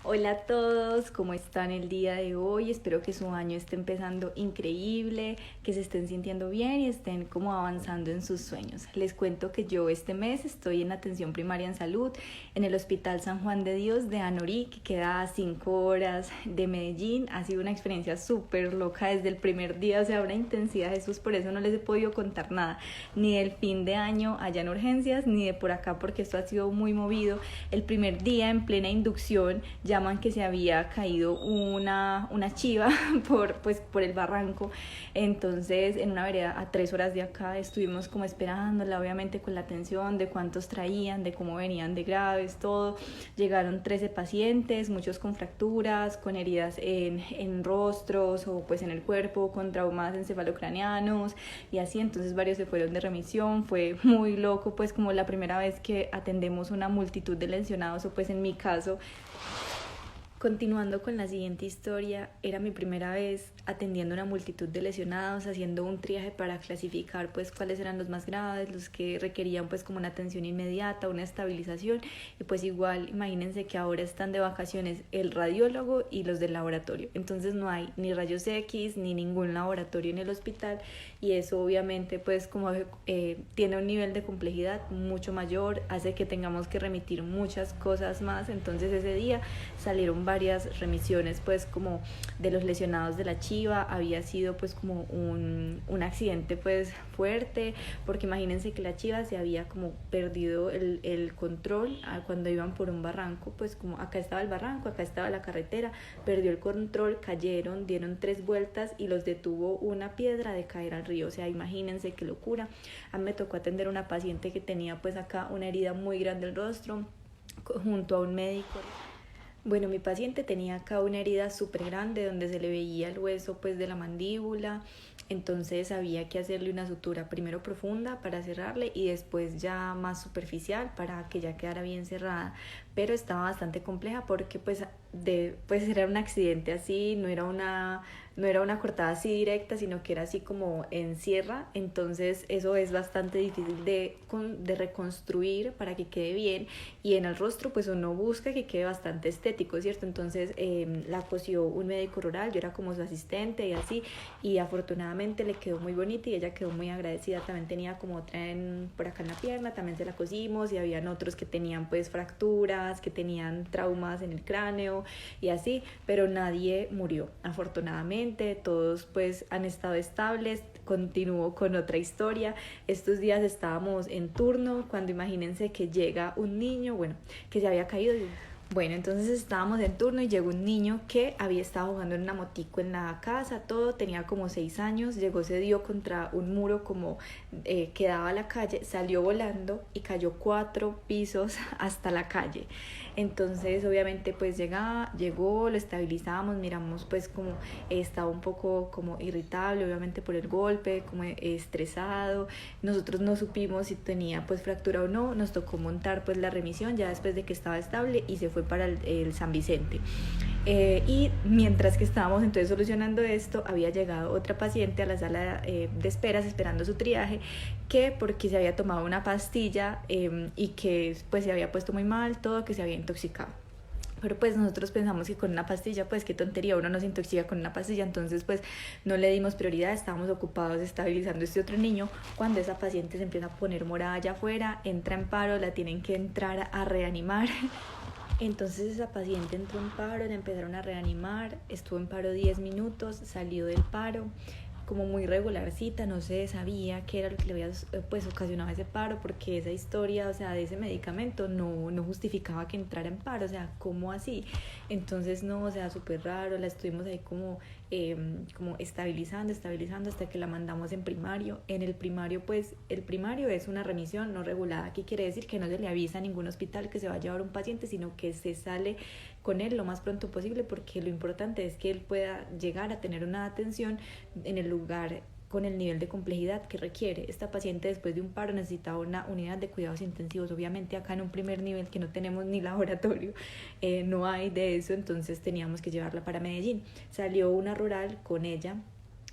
Hola a todos, ¿cómo están el día de hoy? Espero que su año esté empezando increíble, que se estén sintiendo bien y estén como avanzando en sus sueños. Les cuento que yo este mes estoy en atención primaria en salud en el Hospital San Juan de Dios de Anorí, que queda a 5 horas de Medellín. Ha sido una experiencia súper loca desde el primer día, o sea, una intensidad, Jesús, por eso no les he podido contar nada, ni del fin de año allá en urgencias, ni de por acá, porque esto ha sido muy movido. El primer día en plena inducción llaman que se había caído una chiva por el barranco. Entonces en una vereda a 3 horas de acá estuvimos como esperándola, obviamente con la atención de cuántos traían, de cómo venían de graves, todo. Llegaron 13 pacientes, muchos con fracturas, con heridas en rostros o pues en el cuerpo, con traumas encefalocraneanos y así. Entonces varios se fueron de remisión. Fue muy loco, pues como la primera vez que atendemos una multitud de lesionados, o pues en mi caso. Continuando con la siguiente historia, era mi primera vez atendiendo una multitud de lesionados, haciendo un triaje para clasificar pues cuáles eran los más graves, los que requerían pues como una atención inmediata, una estabilización. Y pues igual imagínense que ahora están de vacaciones el radiólogo y los del laboratorio, entonces no hay ni rayos X ni ningún laboratorio en el hospital, y eso obviamente pues como tiene un nivel de complejidad mucho mayor, hace que tengamos que remitir muchas cosas más. Entonces ese día salieron varias remisiones pues como de los lesionados de la chiva. Había sido pues como un accidente pues fuerte, porque imagínense que la chiva se había como perdido el control cuando iban por un barranco, pues como acá estaba el barranco, acá estaba la carretera, perdió el control, cayeron, dieron 3 vueltas y los detuvo una piedra de caer al río. O sea, imagínense qué locura. A mí me tocó atender a una paciente que tenía pues acá una herida muy grande en el rostro, junto a un médico. Bueno, mi paciente tenía acá una herida súper grande donde se le veía el hueso pues de la mandíbula. Entonces había que hacerle una sutura primero profunda para cerrarle y después ya más superficial para que ya quedara bien cerrada. Pero estaba bastante compleja porque pues era un accidente así, no era una cortada así directa, sino que era así como en sierra. Entonces eso es bastante difícil de reconstruir para que quede bien, y en el rostro pues uno busca que quede bastante estético, ¿cierto? Entonces la cosió un médico rural, yo era como su asistente y así, y afortunadamente le quedó muy bonita y ella quedó muy agradecida. También tenía como otra por acá en la pierna, también se la cosimos, y habían otros que tenían pues fracturas, que tenían traumas en el cráneo y así, pero nadie murió. Afortunadamente todos pues han estado estables. Continúo con otra historia. Estos días estábamos en turno cuando imagínense que llega un niño, bueno, que se había caído. Bueno, entonces estábamos en turno y llegó un niño que había estado jugando en una motico en la casa, todo, tenía como 6 años, llegó, se dio contra un muro como que daba a la calle, salió volando y cayó 4 pisos hasta la calle. Entonces obviamente pues llegó, lo estabilizamos, miramos pues como estaba un poco como irritable, obviamente por el golpe, como estresado. Nosotros no supimos si tenía pues fractura o no, nos tocó montar pues la remisión ya después de que estaba estable y se fue para el San Vicente. Y mientras que estábamos entonces solucionando esto, había llegado otra paciente a la sala de esperas esperando su triaje, que porque se había tomado una pastilla y que pues se había puesto muy mal, todo, que se había intoxicado. Pero pues nosotros pensamos que con una pastilla, pues qué tontería, uno no se intoxica con una pastilla. Entonces pues no le dimos prioridad, estábamos ocupados estabilizando a este otro niño, cuando esa paciente se empieza a poner morada allá afuera, entra en paro, la tienen que entrar a reanimar. Entonces esa paciente entró en paro, la empezaron a reanimar, estuvo en paro 10 minutos, salió del paro como muy regularcita, no se sabía qué era lo que le había pues ocasionado ese paro, porque esa historia, o sea, de ese medicamento no justificaba que entrara en paro, o sea, ¿cómo así? Entonces no, o sea, súper raro. La estuvimos ahí como estabilizando hasta que la mandamos en primario. En el primario, pues el primario es una remisión no regulada, que quiere decir que no se le avisa a ningún hospital que se va a llevar un paciente, sino que se sale con él lo más pronto posible, porque lo importante es que él pueda llegar a tener una atención en el lugar con el nivel de complejidad que requiere. Esta paciente después de un paro necesitaba una unidad de cuidados intensivos. Obviamente acá en un primer nivel que no tenemos ni laboratorio, no hay de eso, entonces teníamos que llevarla para Medellín. Salió una rural con ella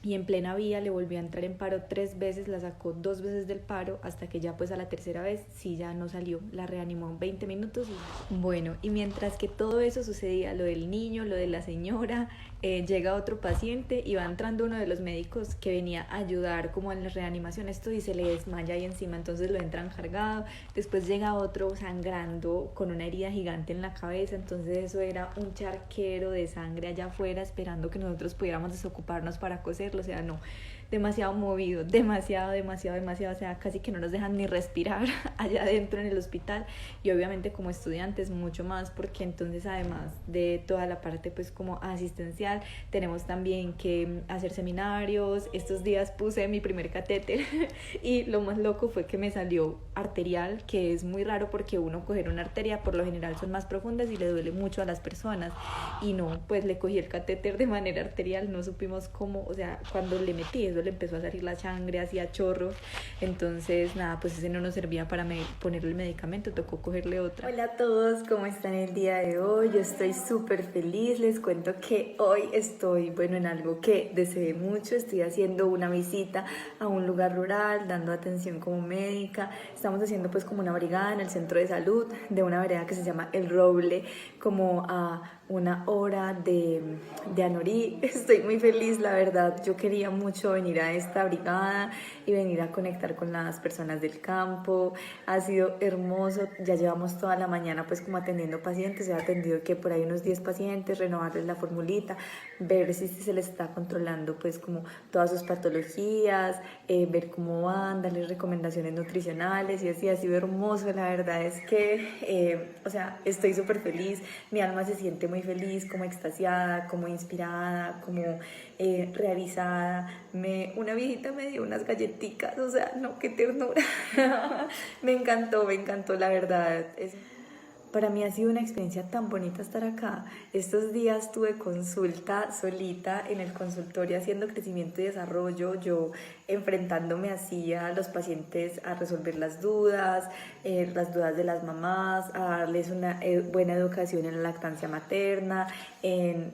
y en plena vía le volvió a entrar en paro 3 veces, la sacó 2 veces del paro hasta que ya pues a la tercera vez sí ya no salió, la reanimó en 20 minutos. Bueno, y mientras que todo eso sucedía, lo del niño, lo de la señora, llega otro paciente y va entrando uno de los médicos que venía a ayudar como en la reanimación esto y se le desmaya ahí encima, entonces lo entran cargado, después llega otro sangrando con una herida gigante en la cabeza, entonces eso era un charquero de sangre allá afuera esperando que nosotros pudiéramos desocuparnos para coser, o sea, no, demasiado movido, demasiado, o sea, casi que no nos dejan ni respirar allá adentro en el hospital y obviamente como estudiantes mucho más porque entonces además de toda la parte pues como asistencial tenemos también que hacer seminarios, estos días puse mi primer catéter y lo más loco fue que me salió arterial, que es muy raro porque uno coger una arteria por lo general son más profundas y le duele mucho a las personas y no, pues le cogí el catéter de manera arterial, no supimos cómo, o sea, cuando le metí eso le empezó a salir la sangre, hacía chorros, entonces nada, pues ese no nos servía para ponerle el medicamento, tocó cogerle otra. Hola a todos, ¿cómo están el día de hoy? Yo estoy súper feliz, les cuento que hoy estoy, bueno, en algo que deseé mucho, estoy haciendo una visita a un lugar rural, dando atención como médica, estamos haciendo pues como una brigada en el centro de salud de una vereda que se llama El Roble, como a 1 hora de Anorí. Estoy muy feliz, la verdad, yo quería mucho venir a esta brigada y venir a conectar con las personas del campo, ha sido hermoso, ya llevamos toda la mañana pues como atendiendo pacientes, he atendido que por ahí unos 10 pacientes, renovarles la formulita, ver si se les está controlando pues como todas sus patologías, ver cómo van, darles recomendaciones nutricionales y así, ha sido hermoso, la verdad es que, o sea, estoy súper feliz, mi alma se siente muy feliz, como extasiada, como inspirada, como realizada. Una viejita me dio unas galletitas, o sea, no, qué ternura. Me encantó, la verdad. Para mí ha sido una experiencia tan bonita estar acá. Estos días tuve consulta solita en el consultorio haciendo crecimiento y desarrollo, yo enfrentándome así a los pacientes a resolver las dudas de las mamás, a darles una buena educación en la lactancia materna,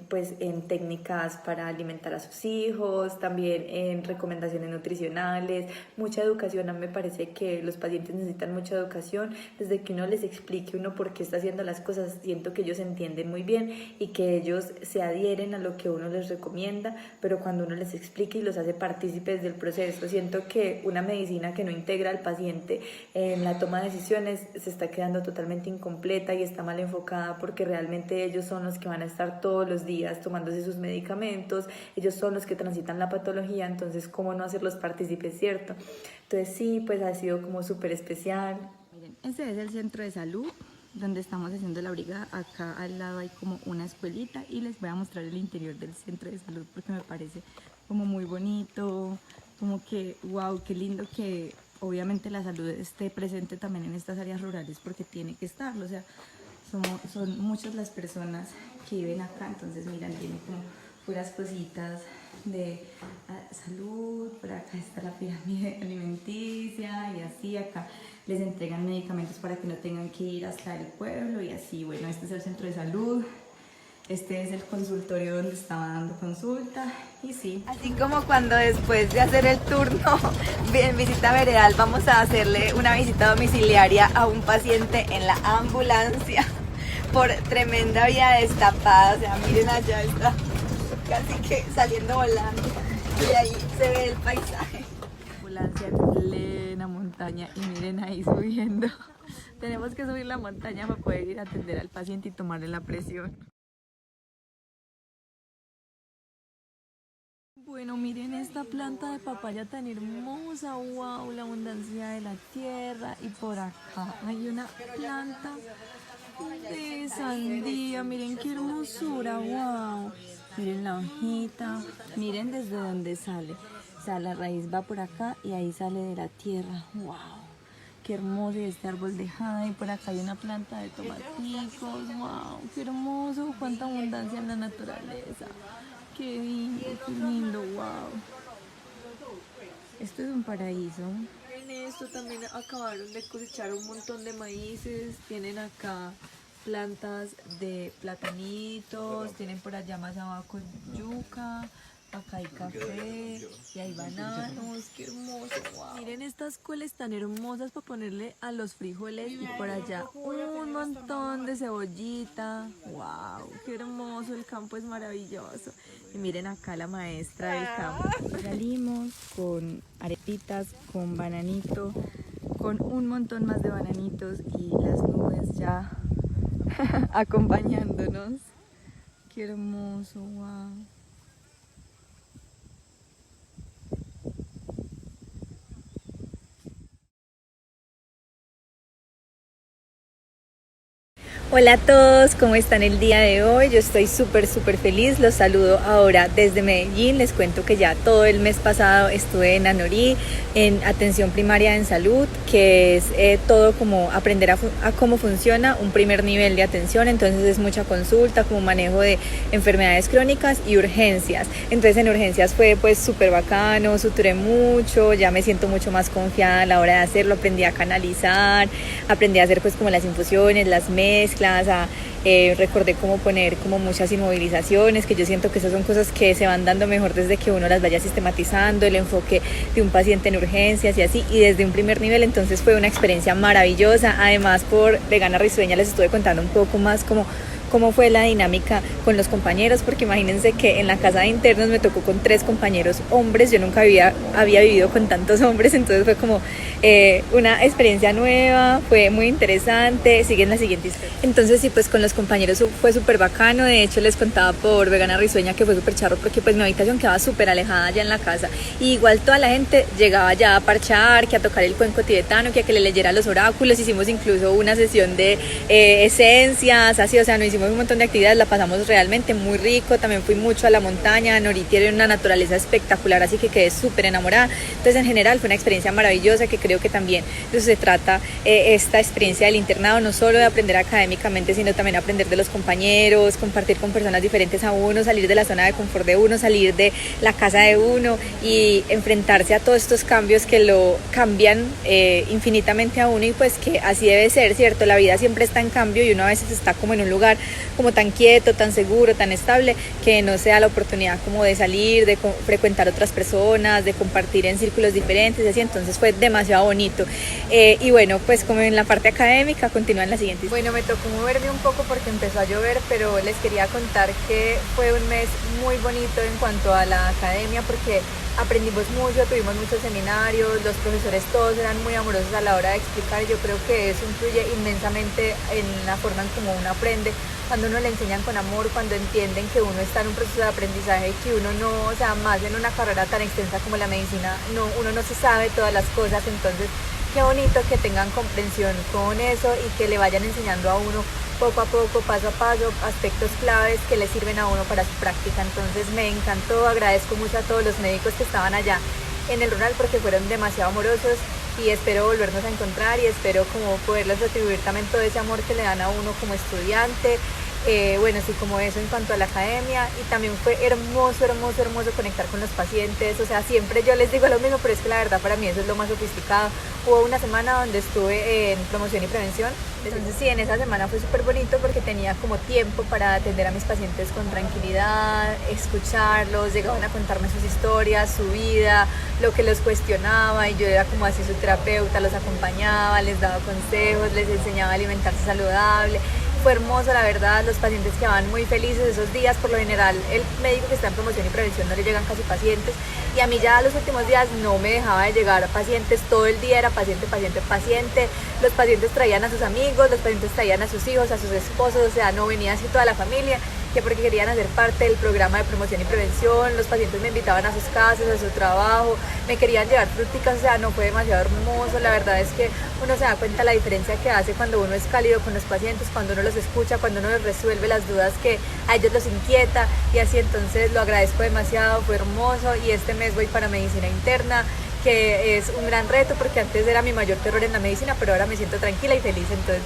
pues, en técnicas para alimentar a sus hijos, también en recomendaciones nutricionales, mucha educación. A mí me parece que los pacientes necesitan mucha educación, desde que uno les explique uno por qué está haciendo las cosas, siento que ellos entienden muy bien y que ellos se adhieren a lo que uno les recomienda, pero cuando uno les explica y los hace partícipes del proceso, siento que una medicina que no integra al paciente en la toma de decisiones se está quedando totalmente incompleta y está mal enfocada, porque realmente ellos son los que van a estar todos los días tomándose sus medicamentos, ellos son los que transitan la patología, entonces cómo no hacerlos partícipes, ¿cierto? Entonces sí, pues ha sido como súper especial. Miren, este es el centro de salud donde estamos haciendo la brigada. Acá al lado hay como una escuelita y les voy a mostrar el interior del centro de salud porque me parece como muy bonito, como que wow, qué lindo que obviamente la salud esté presente también en estas áreas rurales porque tiene que estarlo, o sea, son muchas las personas que viven acá, entonces miran, tienen como puras cositas de salud, por acá está la pirámide alimenticia y así, acá les entregan medicamentos para que no tengan que ir hasta el pueblo y así. Bueno, este es el centro de salud, este es el consultorio donde estaba dando consulta y sí. Así como cuando después de hacer el turno en visita veredal vamos a hacerle una visita domiciliaria a un paciente en la ambulancia por tremenda vía destapada, o sea, miren allá está casi que saliendo volando y ahí se ve el paisaje. Ambulancia en plena montaña y miren ahí subiendo. Tenemos que subir la montaña para poder ir a atender al paciente y tomarle la presión. Bueno, miren esta planta de papaya tan hermosa, wow, la abundancia de la tierra. Y por acá hay una planta de sandía, miren qué hermosura, wow. Miren la hojita, miren desde donde sale. O sea, la raíz va por acá y ahí sale de la tierra, wow. Qué hermoso, y este árbol de jade, y por acá hay una planta de tomaticos, wow, qué hermoso, cuánta abundancia en la naturaleza. Qué lindo, wow. Esto es un paraíso. Miren esto, también acabaron de cosechar un montón de maíces, tienen acá plantas de platanitos, tienen por allá más abajo yuca, Acá hay café y hay bananos, qué hermoso, wow. Miren estas coles tan hermosas para ponerle a los frijoles y por allá un montón de cebollita, wow, qué hermoso, el campo es maravilloso. Y miren acá la maestra del campo. Salimos con arepitas, con bananito, con un montón más de bananitos y las nubes ya acompañándonos. Qué hermoso, wow. Hola a todos, ¿cómo están el día de hoy? Yo estoy súper feliz, los saludo ahora desde Medellín. Les cuento que ya todo el mes pasado estuve en Anorí, en atención primaria en salud, que es todo como aprender a cómo funciona un primer nivel de atención. Entonces es mucha consulta, como manejo de enfermedades crónicas y urgencias. Entonces en urgencias fue pues súper bacano, suturé mucho, ya me siento mucho más confiada a la hora de hacerlo, aprendí a canalizar, aprendí a hacer pues como las infusiones, las mezclas, recordé cómo poner como muchas inmovilizaciones, que yo siento que esas son cosas que se van dando mejor desde que uno las vaya sistematizando, el enfoque de un paciente en urgencias y así, y desde un primer nivel. Entonces fue una experiencia maravillosa. Además, por Vegana Risueña les estuve contando un poco más cómo fue la dinámica con los compañeros, porque imagínense que en la casa de internos me tocó con 3 compañeros hombres. Yo nunca había vivido con tantos hombres, entonces fue como una experiencia nueva, fue muy interesante. Siguen la siguiente historia. Entonces sí, pues con los compañeros fue súper bacano. De hecho les contaba por Vegana Risueña que fue súper charro, porque pues mi habitación quedaba súper alejada allá en la casa, y igual toda la gente llegaba ya a parchar, que a tocar el cuenco tibetano, que a que le leyera los oráculos. Hicimos incluso una sesión de esencias, así, o sea, no hicimos un montón de actividades, la pasamos realmente muy rico. También fui mucho a la montaña, Anorí tiene una naturaleza espectacular, así que quedé súper enamorada. Entonces en general fue una experiencia maravillosa, que creo que también de eso se trata esta experiencia del internado, no solo de aprender académicamente, sino también aprender de los compañeros, compartir con personas diferentes a uno, salir de la zona de confort de uno, salir de la casa de uno y enfrentarse a todos estos cambios que lo cambian infinitamente a uno, y pues que así debe ser, ¿cierto? La vida siempre está en cambio y uno a veces está como en un lugar como tan quieto, tan seguro, tan estable, que no se da la oportunidad como de salir, de frecuentar otras personas, de compartir en círculos diferentes y así. Entonces fue demasiado bonito. Y bueno, pues como en la parte académica, continúa en la siguiente. Bueno, me tocó moverme un poco porque empezó a llover, pero les quería contar que fue un mes muy bonito en cuanto a la academia, porque aprendimos mucho, tuvimos muchos seminarios, los profesores todos eran muy amorosos a la hora de explicar, y yo creo que eso influye inmensamente en la forma en cómo uno aprende, cuando uno le enseñan con amor, cuando entienden que uno está en un proceso de aprendizaje y que uno no, o sea, más en una carrera tan extensa como la medicina, uno no se sabe todas las cosas. Entonces qué bonito que tengan comprensión con eso y que le vayan enseñando a uno poco a poco, paso a paso, aspectos claves que le sirven a uno para su práctica. Entonces me encantó, agradezco mucho a todos los médicos que estaban allá en el rural, porque fueron demasiado amorosos, y espero volvernos a encontrar y espero como poderles retribuir también todo ese amor que le dan a uno como estudiante. Bueno, sí, como eso en cuanto a la academia. Y también fue hermoso conectar con los pacientes. O sea, siempre yo les digo lo mismo, pero es que la verdad para mí eso es lo más sofisticado. Hubo una semana donde estuve en promoción y prevención. Entonces sí, en esa semana fue súper bonito porque tenía como tiempo para atender a mis pacientes con tranquilidad, escucharlos, llegaban a contarme sus historias, su vida, lo que los cuestionaba, y yo era como así su terapeuta, los acompañaba, les daba consejos, les enseñaba a alimentarse saludable. Fue hermoso, la verdad. Los pacientes quedaban muy felices esos días. Por lo general el médico que está en promoción y prevención no le llegan casi pacientes, y a mí ya los últimos días no me dejaba de llegar pacientes. Todo el día era paciente. Los pacientes traían a sus amigos, los pacientes traían a sus hijos, a sus esposos, o sea, no venía así toda la familia, que porque querían hacer parte del programa de promoción y prevención. Los pacientes me invitaban a sus casas, a su trabajo, me querían llevar fruticas, o sea, no, fue demasiado hermoso. La verdad es que uno se da cuenta la diferencia que hace cuando uno es cálido con los pacientes, cuando uno los escucha, cuando uno les resuelve las dudas que a ellos los inquieta, y así. Entonces lo agradezco demasiado, fue hermoso. Y este mes voy para medicina interna, que es un gran reto porque antes era mi mayor terror en la medicina, pero ahora me siento tranquila y feliz. Entonces